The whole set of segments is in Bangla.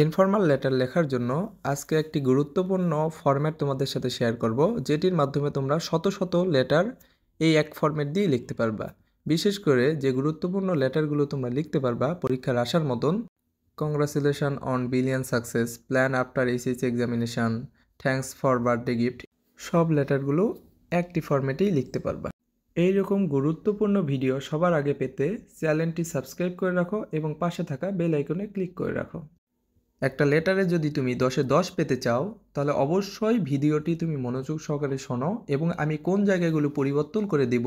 ইনফর্মাল লেটার লেখার জন্য আজকে একটি গুরুত্বপূর্ণ ফরম্যাট তোমাদের সাথে শেয়ার করব, যেটির মাধ্যমে তোমরা শত শত লেটার এই এক ফরম্যাট দিয়ে লিখতে পারবা। বিশেষ করে যে গুরুত্বপূর্ণ লেটারগুলো তোমরা লিখতে পারবা পরীক্ষার আসার মতন, congratulation on billion success, plan after HSC examination, thanks for birthday gift, সব লেটারগুলো একটি ফরম্যাটেই লিখতে পারবা। এই রকম গুরুত্বপূর্ণ ভিডিও সবার আগে পেতে চ্যানেলটি সাবস্ক্রাইব করে রাখো এবং পাশে থাকা বেল আইকনে ক্লিক করে রাখো। একটা লেটারে যদি তুমি 10-এ 10 পেতে চাও, তাহলে অবশ্যই ভিডিওটি তুমি মনোযোগ সহকারে শোনো এবং আমি কোন জায়গাগুলো পরিবর্তন করে দিব।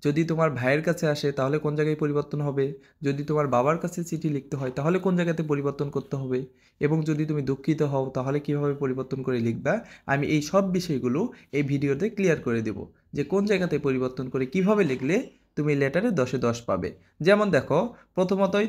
যদি তোমার ভাইয়ের কাছে আসে তাহলে কোন জায়গায় পরিবর্তন হবে, যদি তোমার বাবার কাছে চিঠি লিখতে হয় তাহলে কোন জায়গাতে পরিবর্তন করতে হবে, এবং যদি তুমি দুঃখিত হও তাহলে কিভাবে পরিবর্তন করে লিখবা, আমি এই সব বিষয়গুলো এই ভিডিওতে ক্লিয়ার করে দেব যে কোন জায়গাতে পরিবর্তন করে কিভাবে লিখলে তুমি লেটারে 10-এ 10 পাবে। যেমন দেখো, প্রথমতই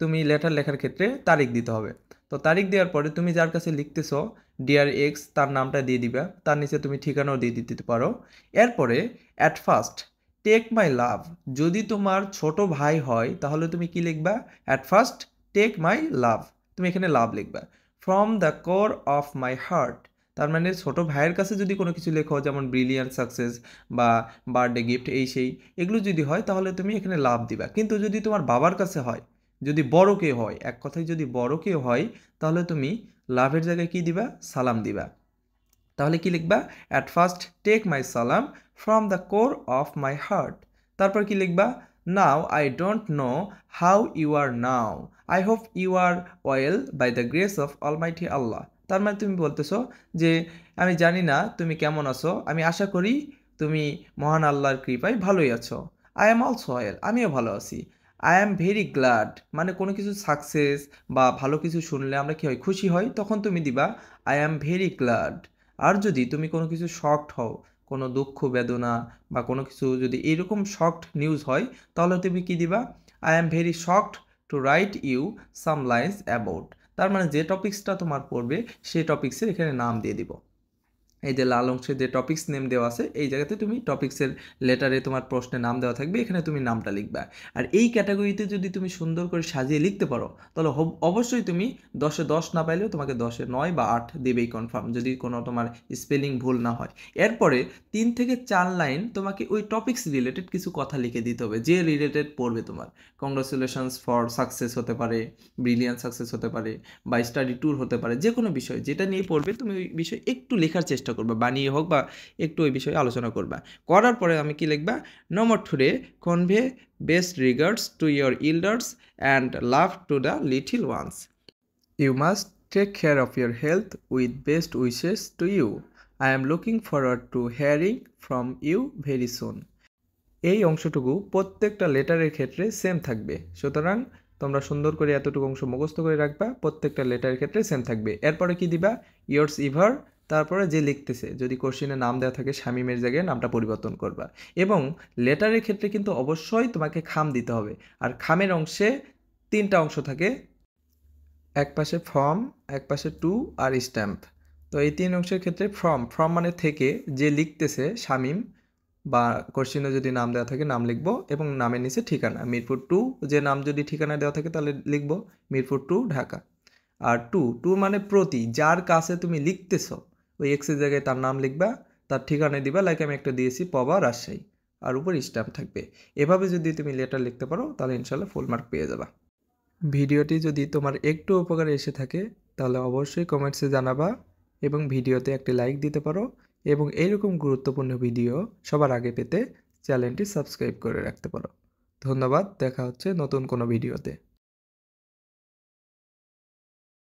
তুমি লেটার লেখার ক্ষেত্রে তারিখ দিতে হবে। তো তারিখ দেওয়ার পরে তুমি যার কাছে লিখতেছো ডিয়ার এক্স, তার নামটা দিয়ে দিবা, তার নিচে তুমি ঠিকানাও দিয়ে দিতে পারো। এরপরে অ্যাট ফার্স্ট টেক মাই লাভ, যদি তোমার ছোট ভাই হয় তাহলে তুমি কি লিখবা, অ্যাট ফার্স্ট টেক মাই লাভ, তুমি এখানে লাভ লিখবা। From the core of my heart, তার মানে ছোট ভাইয়ের কাছে যদি কোনো কিছু লেখো যেমন ব্রিলিয়ান্ট সাকসেস বা বার্থডে গিফট এই সেই, এগুলো যদি হয় তাহলে তুমি এখানে লাভ দিবা। কিন্তু যদি তোমার বাবার কাছে হয়, যদি বড় কেউ হয়, এক কথায় যদি বড় কেউ হয়, তাহলে তুমি লাভের জায়গায় কি দিবা, সালাম দিবা। তাহলে কি লিখবা, অ্যাট ফার্স্ট টেক মাই সালাম from the core of my heart. তারপর কি লিখবা, now I don't know how you are now, I hope you are well by the grace of almighty Allah. তার মানে তুমি বলতেছো যে আমি জানি না তুমি কেমন আছো, আমি আশা করি তুমি মহান আল্লাহর কৃপায় ভালোই আছো। আই এম অলসো ওয়েল, আমিও ভালো আছি। আই অ্যাম ভেরি গ্ল্যাড, মানে কোনো কিছু সাকসেস বা ভালো কিছু শুনলে আমরা কি হয়, খুশি হই, তখন তুমি দিবা আই অ্যাম ভেরি গ্ল্যাড। আর যদি তুমি কোনো কিছু শকড হও, কোনো দুঃখ বেদনা বা কোনো কিছু যদি এরকম শকড নিউজ হয়, তাহলে তুমি কি দিবা, I am very shocked to write you some lines about. তার মানে যে টপিক্সটা তোমার পড়বে সেই টপিক্সের এখানে নাম দিয়ে দিব। এই যে লাল অংশে যে টপিক্স নেম দেওয়া আছে এই জায়গাতে তুমি টপিক্সের লেটারে তোমার প্রশ্নের নাম দেওয়া থাকবে, এখানে তুমি নামটা লিখবা। আর এই ক্যাটাগরিতে যদি তুমি সুন্দর করে সাজিয়ে লিখতে পারো তাহলে অবশ্যই তুমি 10-এ 10 না পাইলেও তোমাকে 10-এ 9 বা 8 দেবেই কনফার্ম, যদি কোনো তোমার স্পেলিং ভুল না হয়। এরপরে 3 থেকে 4 লাইন তোমাকে ওই টপিক্স রিলেটেড কিছু কথা লিখে দিতে হবে, যে রিলেটেড পড়বে তোমার। কংগ্রাচুলেশনস ফর সাকসেস হতে পারে, ব্রিলিয়ান্ট সাকসেস হতে পারে, বা স্টাডি ট্যুর হতে পারে, যে কোনো বিষয় যেটা নিয়ে পড়বে তুমি ওই বিষয় একটু লেখার চেষ্টা করবা, বানিয়ে হোক বা একটু ওই বিষয়ে আলোচনা করবা। করার পরে আমি কি লিখবা, no more today convey best regards to your elders and love to the little ones, you must take care of your health with best wishes to you, I am looking forward to hearing from you very soon. এই অংশটুকু প্রত্যেকটা লেটারের ক্ষেত্রে সেম থাকবে, সুতরাং তোমরা সুন্দর করে এতটুকু অংশ মুখস্থ করে রাখবা, প্রত্যেকটা লেটারের ক্ষেত্রে সেম থাকবে। এরপরে কি দিবা, ইয়ার্স ইভার, তারপরে যে লিখতেছে যদি কোশ্চিনে নাম দেওয়া থাকে শামিমের জায়গায় নামটা পরিবর্তন করবা। এবং লেটারের ক্ষেত্রে কিন্তু অবশ্যই তোমাকে খাম দিতে হবে, আর খামের অংশে 3টা অংশ থাকে, এক পাশে ফ্রম, এক পাশে টু, আর স্ট্যাম্প। তো এই 3 অংশের ক্ষেত্রে ফ্রম, ফ্রম মানে থেকে, যে লিখতেছে শামিম বা কোশ্চিনে যদি নাম দেওয়া থাকে নাম লিখবো এবং নামের নিচে ঠিকানা, মিরপুর 2, যে নাম যদি ঠিকানা দেওয়া থাকে তাহলে লিখবো মিরপুর 2 ঢাকা। আর টু, টু মানে প্রতি, যার কাছে তুমি লিখতেছো ওই এক্সের জায়গায় তার নাম লিখবা, তার ঠিকানায় দিবা, লাইক আমি একটা দিয়েছি পবা রাজশাহী, আর উপর স্ট্যাম্প থাকবে। এভাবে যদি তুমি লেটার লিখতে পারো তাহলে ইনশাল্লাহ ফুল মার্ক পেয়ে যাবা। ভিডিওটি যদি তোমার একটু উপকারে এসে থাকে তাহলে অবশ্যই কমেন্টসে জানাবা এবং ভিডিওতে একটি লাইক দিতে পারো, এবং এইরকম গুরুত্বপূর্ণ ভিডিও সবার আগে পেতে চ্যানেলটি সাবস্ক্রাইব করে রাখতে পারো। ধন্যবাদ, দেখা হচ্ছে নতুন কোনো ভিডিওতে।